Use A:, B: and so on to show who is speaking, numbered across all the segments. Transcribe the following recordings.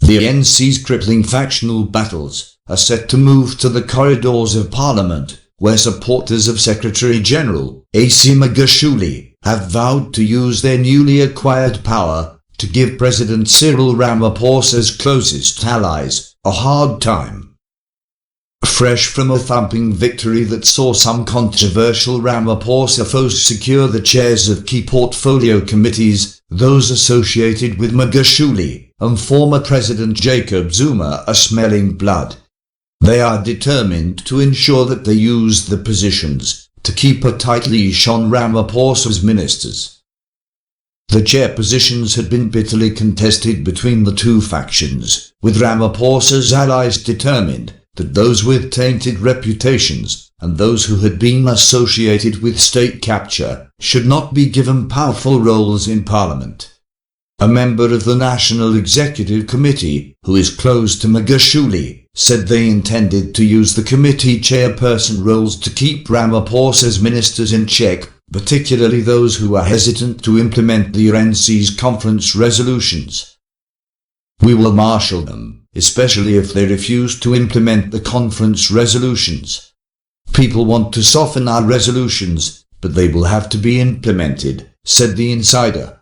A: The ANC's crippling factional battles are set to move to the corridors of Parliament, where supporters of Secretary-General AC Magashule have vowed to use their newly acquired power to give President Cyril Ramaphosa's closest allies a hard time. Fresh from a thumping victory that saw some controversial Ramaphosa foes secure the chairs of key portfolio committees, those associated with Magashule and former President Jacob Zuma are smelling blood. They are determined to ensure that they use the positions to keep a tight leash on Ramaphosa's ministers. The chair positions had been bitterly contested between the two factions, with Ramaphosa's allies determined that those with tainted reputations and those who had been associated with state capture should not be given powerful roles in Parliament. A member of the National Executive Committee, who is close to Magashule, said they intended to use the committee chairperson roles to keep Ramaphosa's ministers in check, particularly those who are hesitant to implement the ANC's conference resolutions. We will marshal them, especially if they refuse to implement the conference resolutions. People want to soften our resolutions, but they will have to be implemented, said the insider.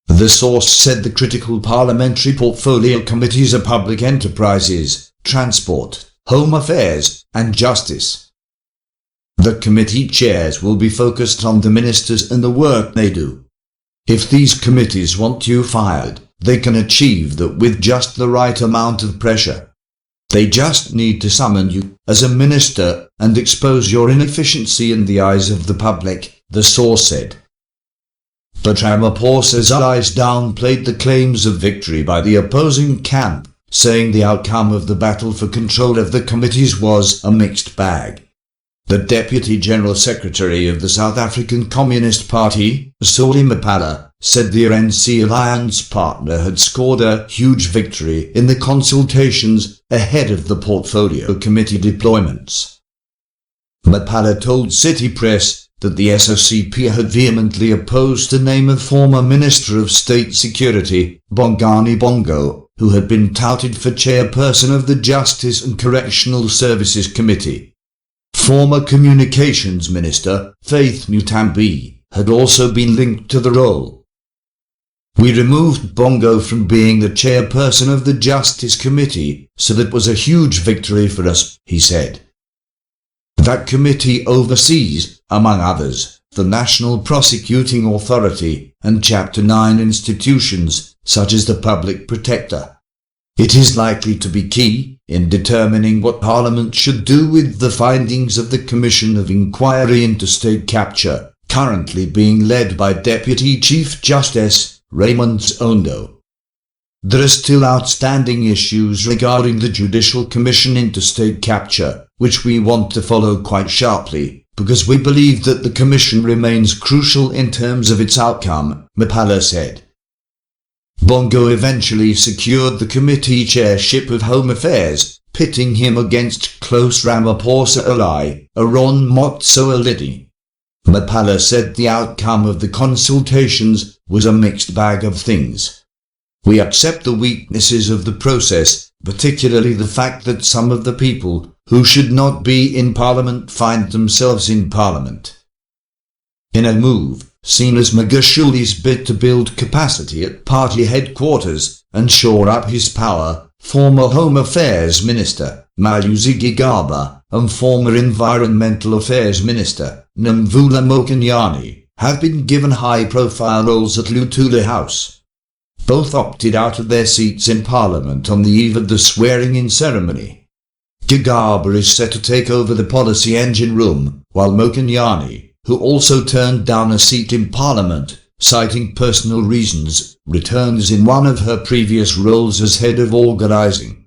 A: The source said the critical parliamentary portfolio committees are public enterprises, transport, home affairs, and justice. The committee chairs will be focused on the ministers and the work they do. If these committees want you fired, they can achieve that with just the right amount of pressure. They just need to summon you as a minister and expose your inefficiency in the eyes of the public, the source said. But Ramaphosa's allies downplayed the claims of victory by the opposing camp, saying the outcome of the battle for control of the committees was a mixed bag. The Deputy General Secretary of the South African Communist Party, Solly Mapala, said the ANC alliance partner had scored a huge victory in the consultations ahead of the portfolio committee deployments. Mapala told City Press that the SOCP had vehemently opposed the name of former Minister of State Security, Bongani Bongo, who had been touted for chairperson of the Justice and Correctional Services Committee. Former Communications Minister, Faith Mutambi, had also been linked to the role. We removed Bongo from being the chairperson of the Justice Committee, so that was a huge victory for us, he said. That committee oversees, among others, the National Prosecuting Authority and Chapter 9 institutions, such as the Public Protector. It is likely to be key in determining what Parliament should do with the findings of the Commission of Inquiry into State Capture, currently being led by Deputy Chief Justice Raymond Zondo. There are still outstanding issues regarding the Judicial Commission into State Capture, which we want to follow quite sharply, because we believe that the Commission remains crucial in terms of its outcome, Mapala said. Bongo eventually secured the committee chairship of Home Affairs, pitting him against close Ramaphosa ally, Aaron Motsoaledi. Mapala said the outcome of the consultations was a mixed bag of things. We accept the weaknesses of the process, particularly the fact that some of the people who should not be in Parliament find themselves in Parliament. In a move seen as Magashule's bid to build capacity at party headquarters and shore up his power, former Home Affairs Minister Malusi Gigaba and former Environmental Affairs Minister Nomvula Mokenyane have been given high-profile roles at Lutuli House. Both opted out of their seats in Parliament on the eve of the swearing-in ceremony. Gigaba is set to take over the policy engine room, while Mokenyane, who also turned down a seat in Parliament, citing personal reasons, returns in one of her previous roles as head of organising.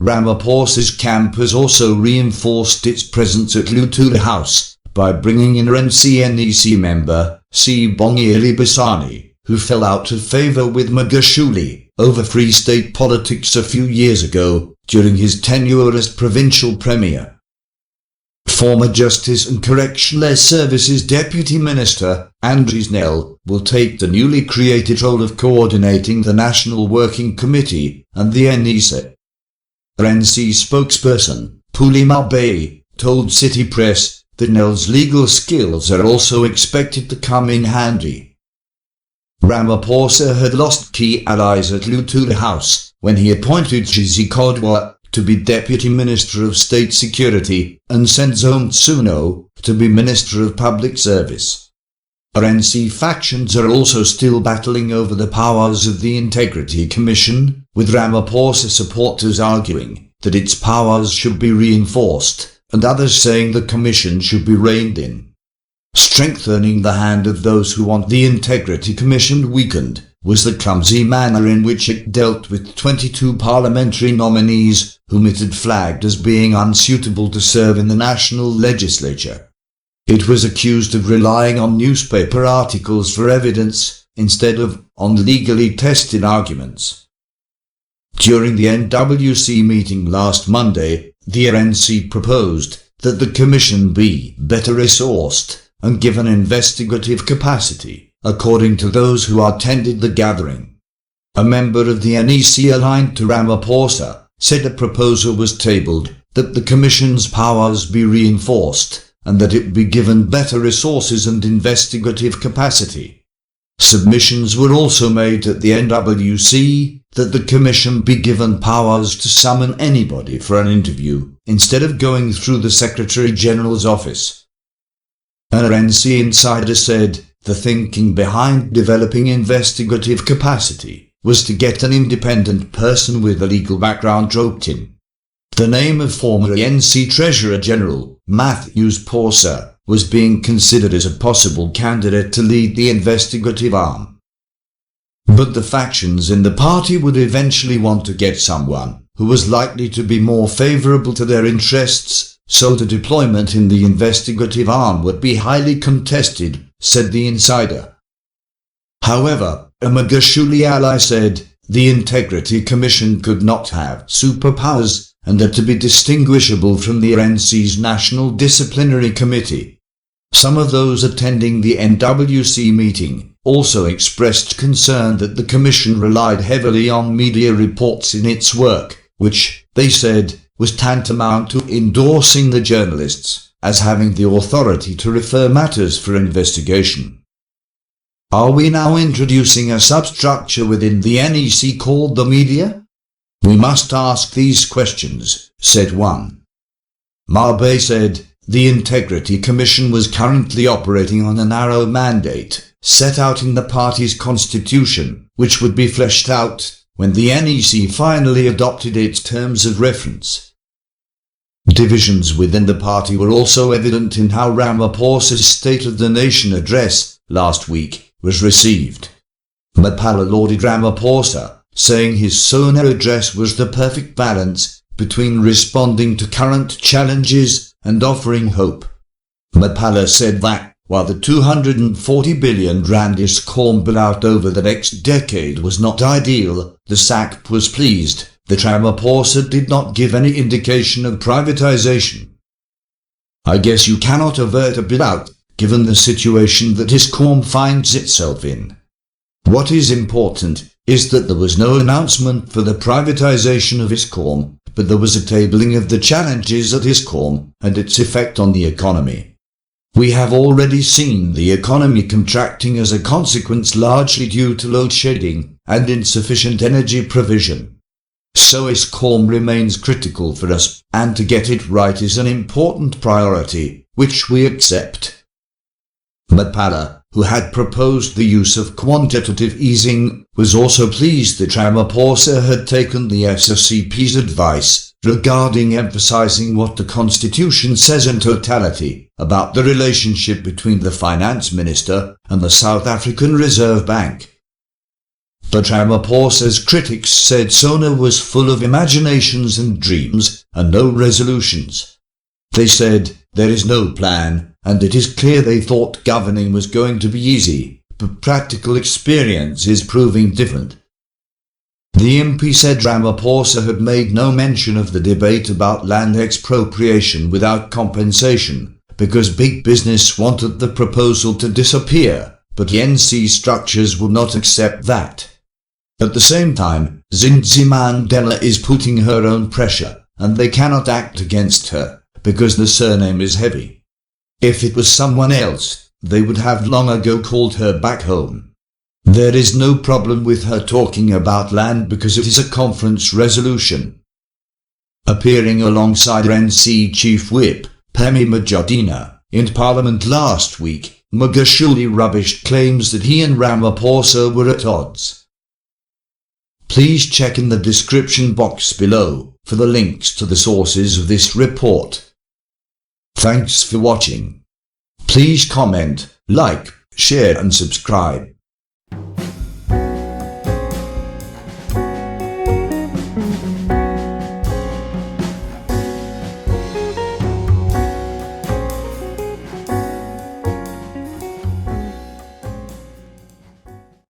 A: Ramaphosa's camp has also reinforced its presence at Lutuli House by bringing in RNC member Sibongile Basani, who fell out of favour with Magashule over Free State politics a few years ago during his tenure as provincial premier. Former Justice and Correctional Services Deputy Minister Andrew Snell will take the newly created role of coordinating the National Working Committee and the NEC. ANC spokesperson Pulima Bay told City Press that Snell's legal skills are also expected to come in handy. Ramaphosa had lost key allies at Lutula House when he appointed Chizi Kodwa to be Deputy Minister of State Security and Senzo Mtsuno to be Minister of Public Service. ANC factions are also still battling over the powers of the Integrity Commission, with Ramaphosa supporters arguing that its powers should be reinforced and others saying the commission should be reined in. Strengthening the hand of those who want the Integrity Commission weakened was the clumsy manner in which it dealt with 22 parliamentary nominees whom it had flagged as being unsuitable to serve in the national legislature. It was accused of relying on newspaper articles for evidence instead of on legally tested arguments. During the NWC meeting last Monday, the ANC proposed that the commission be better resourced and given investigative capacity, according to those who attended the gathering. A member of the NEC aligned to Ramaphosa said a proposal was tabled that the Commission's powers be reinforced and that it be given better resources and investigative capacity. Submissions were also made at the NWC that the Commission be given powers to summon anybody for an interview instead of going through the Secretary-General's office. An ANC insider said the thinking behind developing investigative capacity was to get an independent person with a legal background roped in. The name of former ANC Treasurer General Matthews Porser was being considered as a possible candidate to lead the investigative arm. But the factions in the party would eventually want to get someone who was likely to be more favourable to their interests, so the deployment in the investigative arm would be highly contested, said the insider. However, a Magashule ally said the Integrity Commission could not have superpowers and are to be distinguishable from the RNC's National Disciplinary Committee. Some of those attending the NWC meeting also expressed concern that the Commission relied heavily on media reports in its work, which, they said, was tantamount to endorsing the journalists as having the authority to refer matters for investigation. Are we now introducing a substructure within the NEC called the media? We must ask these questions, said one. Mabe said the Integrity Commission was currently operating on a narrow mandate set out in the party's constitution, which would be fleshed out when the NEC finally adopted its terms of reference. Divisions within the party were also evident in how Ramaphosa's State of the Nation address last week was received. Mapala lauded Ramaphosa, saying his Sona address was the perfect balance between responding to current challenges and offering hope. Mapala said that, while the 240 billion randish corn bailout over the next decade was not ideal, the SAC was pleased that Ramaphosa did not give any indication of privatization. I guess you cannot avert a bailout, given the situation that ISCOM finds itself in. What is important is that there was no announcement for the privatization of ISCOM, but there was a tabling of the challenges at ISCOM and its effect on the economy. We have already seen the economy contracting as a consequence largely due to load shedding and insufficient energy provision. So ISCOM remains critical for us, and to get it right is an important priority, which we accept. Mapala, who had proposed the use of quantitative easing, was also pleased that Ramaphosa had taken the SSCP's advice regarding emphasizing what the Constitution says in totality about the relationship between the Finance Minister and the South African Reserve Bank. But Ramaphosa's critics said Sona was full of imaginations and dreams and no resolutions. They said there is no plan, and it is clear they thought governing was going to be easy, but practical experience is proving different. The MP said Ramaphosa had made no mention of the debate about land expropriation without compensation, because big business wanted the proposal to disappear, but ANC structures would not accept that. At the same time, Zinzi Mandela is putting her own pressure, and they cannot act against her, because the surname is heavy. If it was someone else, they would have long ago called her back home. There is no problem with her talking about land because it is a conference resolution. Appearing alongside ANC Chief Whip, Pemi Majadina, in Parliament last week, Magashule rubbished claims that he and Ramaphosa were at odds. Please check in the description box below for the links to the sources of this report. Thanks for watching. Please comment, like, share and subscribe.